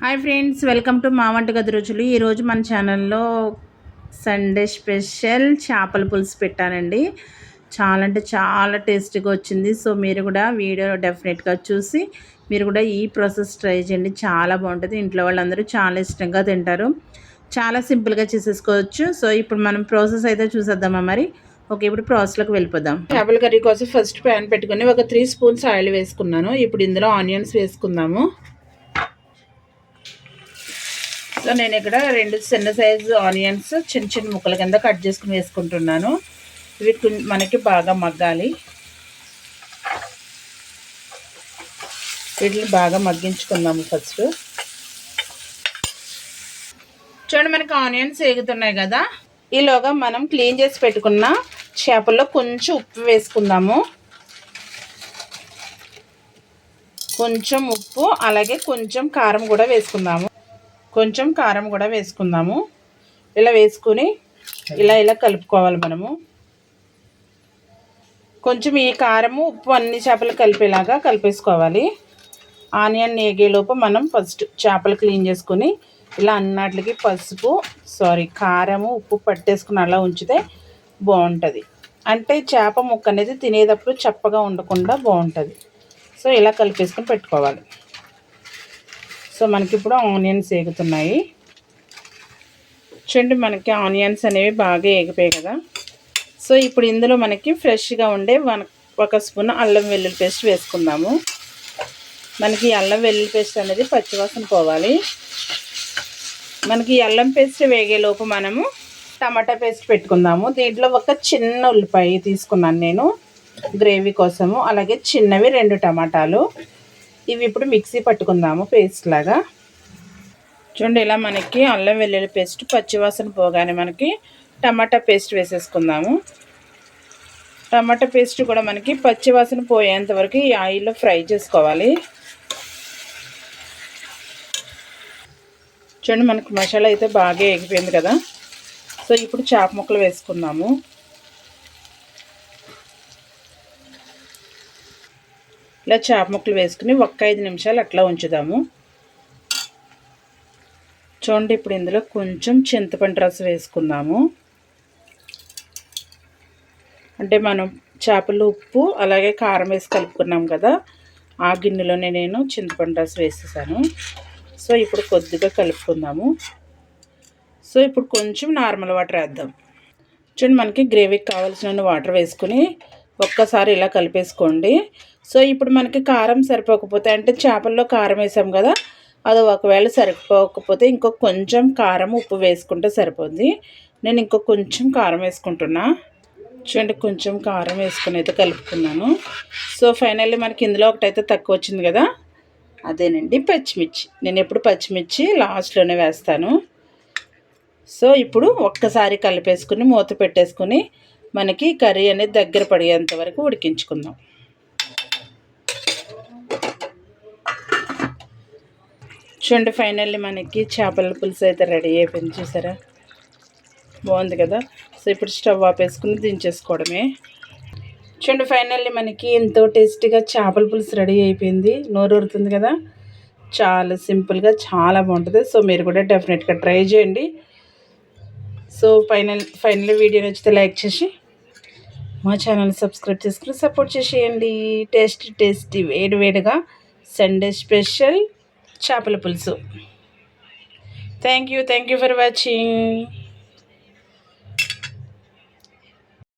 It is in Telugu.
హాయ్ ఫ్రెండ్స్, వెల్కమ్ టు మా వంటగది రుచులు. ఈరోజు మన ఛానల్లో సండే స్పెషల్ చేపల పులుసు పెట్టానండి. చాలా అంటే చాలా టేస్టీగా వచ్చింది. సో మీరు కూడా వీడియో డెఫినెట్గా చూసి మీరు కూడా ఈ ప్రాసెస్ ట్రై చేయండి. చాలా బాగుంటుంది. ఇంట్లో వాళ్ళందరూ చాలా ఇష్టంగా తింటారు. చాలా సింపుల్గా చేసేసుకోవచ్చు. సో ఇప్పుడు మనం ప్రాసెస్ అయితే చూసేద్దామా మరి. ఓకే, ఇప్పుడు ప్రాసెస్లోకి వెళ్ళిపోదాం. చేపల కర్రీ కోసం ఫస్ట్ ప్యాన్ పెట్టుకుని ఒక 3 స్పూన్స్ ఆయిల్ వేసుకున్నాను. ఇప్పుడు ఇందులో ఆనియన్స్ వేసుకుందాము. సో నేను ఇక్కడ 2 చిన్న సైజు ఆనియన్స్ చిన్న చిన్న ముక్కల కింద కట్ చేసుకుని వేసుకుంటున్నాను. ఇవి మనకి బాగా మగ్గాలి. వీటిని బాగా మగ్గించుకుందాము ఫస్ట్. చూడండి, మనకి ఆనియన్స్ వేగుతున్నాయి కదా. ఈలోగా మనం క్లీన్ చేసి పెట్టుకున్న చేపల్లో కొంచెం ఉప్పు వేసుకుందాము. కొంచెం ఉప్పు, అలాగే కొంచెం కారం కూడా వేసుకుందాము. ఇలా వేసుకుని ఇలా కలుపుకోవాలి మనము. కొంచెం ఈ కారము ఉప్పు అన్ని చేపలు కలిపేలాగా కలిపేసుకోవాలి. ఆనియన్ వేగేలోపు మనం ఫస్ట్ చేపలు క్లీన్ చేసుకుని ఇలా అన్నిటికి కారము ఉప్పు పట్టేసుకుని అలా ఉంచితే బాగుంటుంది. అంటే చేప ముక్క అనేది తినేటప్పుడు చప్పగా ఉండకుండా బాగుంటుంది. సో ఇలా కలిపేసుకొని పెట్టుకోవాలి. సో మనకి ఇప్పుడు ఆనియన్స్ వేగుతున్నాయి. చూడండి, మనకి ఆనియన్స్ అనేవి బాగా వేగిపోయాయి కదా. సో ఇప్పుడు ఇందులో మనకి ఫ్రెష్గా ఉండే 1 స్పూన్ అల్లం వెల్లుల్లి పేస్ట్ వేసుకుందాము. మనకి అల్లం వెల్లుల్లి పేస్ట్ అనేది పచ్చివాసన పోవాలి. మనకి అల్లం పేస్ట్ వేగేలోపు మనము టమాటా పేస్ట్ పెట్టుకుందాము. దీంట్లో ఒక చిన్న ఉల్లిపాయ తీసుకున్నాను నేను గ్రేవీ కోసము. అలాగే చిన్నవి 2 టమాటాలు. ఇవి ఇప్పుడు మిక్సీ పట్టుకుందాము పేస్ట్ లాగా. చూడండి, ఇలా మనకి అల్లం వెల్లుల్లి పేస్ట్ పచ్చివాసన పోగానే మనకి టమాటా పేస్ట్ వేసేసుకుందాము. టమాటా పేస్ట్ కూడా మనకి పచ్చివాసన పోయేంత వరకు ఈ ఆయిల్లో ఫ్రై చేసుకోవాలి. చూడండి, మనకి మసాలా అయితే బాగా ఎగిపోయింది కదా. సో ఇప్పుడు చేప ముక్కలు వేసుకుందాము. ఇలా చేప ముక్కలు వేసుకుని 5 నిమిషాలు అట్లా ఉంచుదాము. చూడండి, ఇప్పుడు ఇందులో కొంచెం చింతపండు రసం వేసుకుందాము. అంటే మనం చేపలు ఉప్పు అలాగే కారం వేసి కలుపుకున్నాం కదా, ఆ గిన్నెలోనే నేను చింతపండు రసం వేసేసాను. సో ఇప్పుడు కొద్దిగా కలుపుకుందాము. సో ఇప్పుడు కొంచెం నార్మల్ వాటర్ వేద్దాం. చూడండి, మనకి గ్రేవీకి కావాల్సిన వాటర్ వేసుకుని ఒక్కసారి ఇలా కలిపేసుకోండి. సో ఇప్పుడు మనకి కారం సరిపోకపోతే, అంటే చేపల్లో కారం వేసాం కదా, అది ఒకవేళ సరిపోకపోతే ఇంకొక కొంచెం కారం ఉప్పు వేసుకుంటే సరిపోద్ది. నేను ఇంకొక కొంచెం కారం వేసుకుంటున్నా. చూడండి, కొంచెం కారం వేసుకుని అయితే కలుపుకున్నాను. సో ఫైనల్లీ మనకి ఇందులో ఒకటైతే తక్కువ వచ్చింది కదా, అదేనండి పచ్చిమిర్చి. నేను ఎప్పుడు పచ్చిమిర్చి లాస్ట్లోనే వేస్తాను. సో ఇప్పుడు ఒక్కసారి కలిపేసుకుని మూత పెట్టేసుకుని మనకి కర్రీ అనేది దగ్గర పడేంత వరకు ఉడికించుకుందాం. చూడండి, ఫైనల్లీ మనకి చేపల పులుసు అయితే రెడీ అయిపోయింది. చూసారా, బాగుంది కదా. సో ఇప్పుడు స్టవ్ ఆపేసుకుని దించేసుకోవడమే. చూడండి, ఫైనల్లీ మనకి ఎంతో టేస్టీగా చేపల పులుసు రెడీ అయిపోయింది. నోరు ఊరుతుంది కదా. చాలా సింపుల్గా చాలా బాగుంటుంది. సో మీరు కూడా డెఫినెట్గా ట్రై చేయండి. సో ఫైనల్లీ వీడియో నచ్చితే లైక్ చేసి మా ఛానల్ సబ్స్క్రైబ్ చేసుకుని సపోర్ట్ చేసేయండి. టేస్టీ వేడిగా సండే స్పెషల్ చేపల పులుసు. Thank you for watching.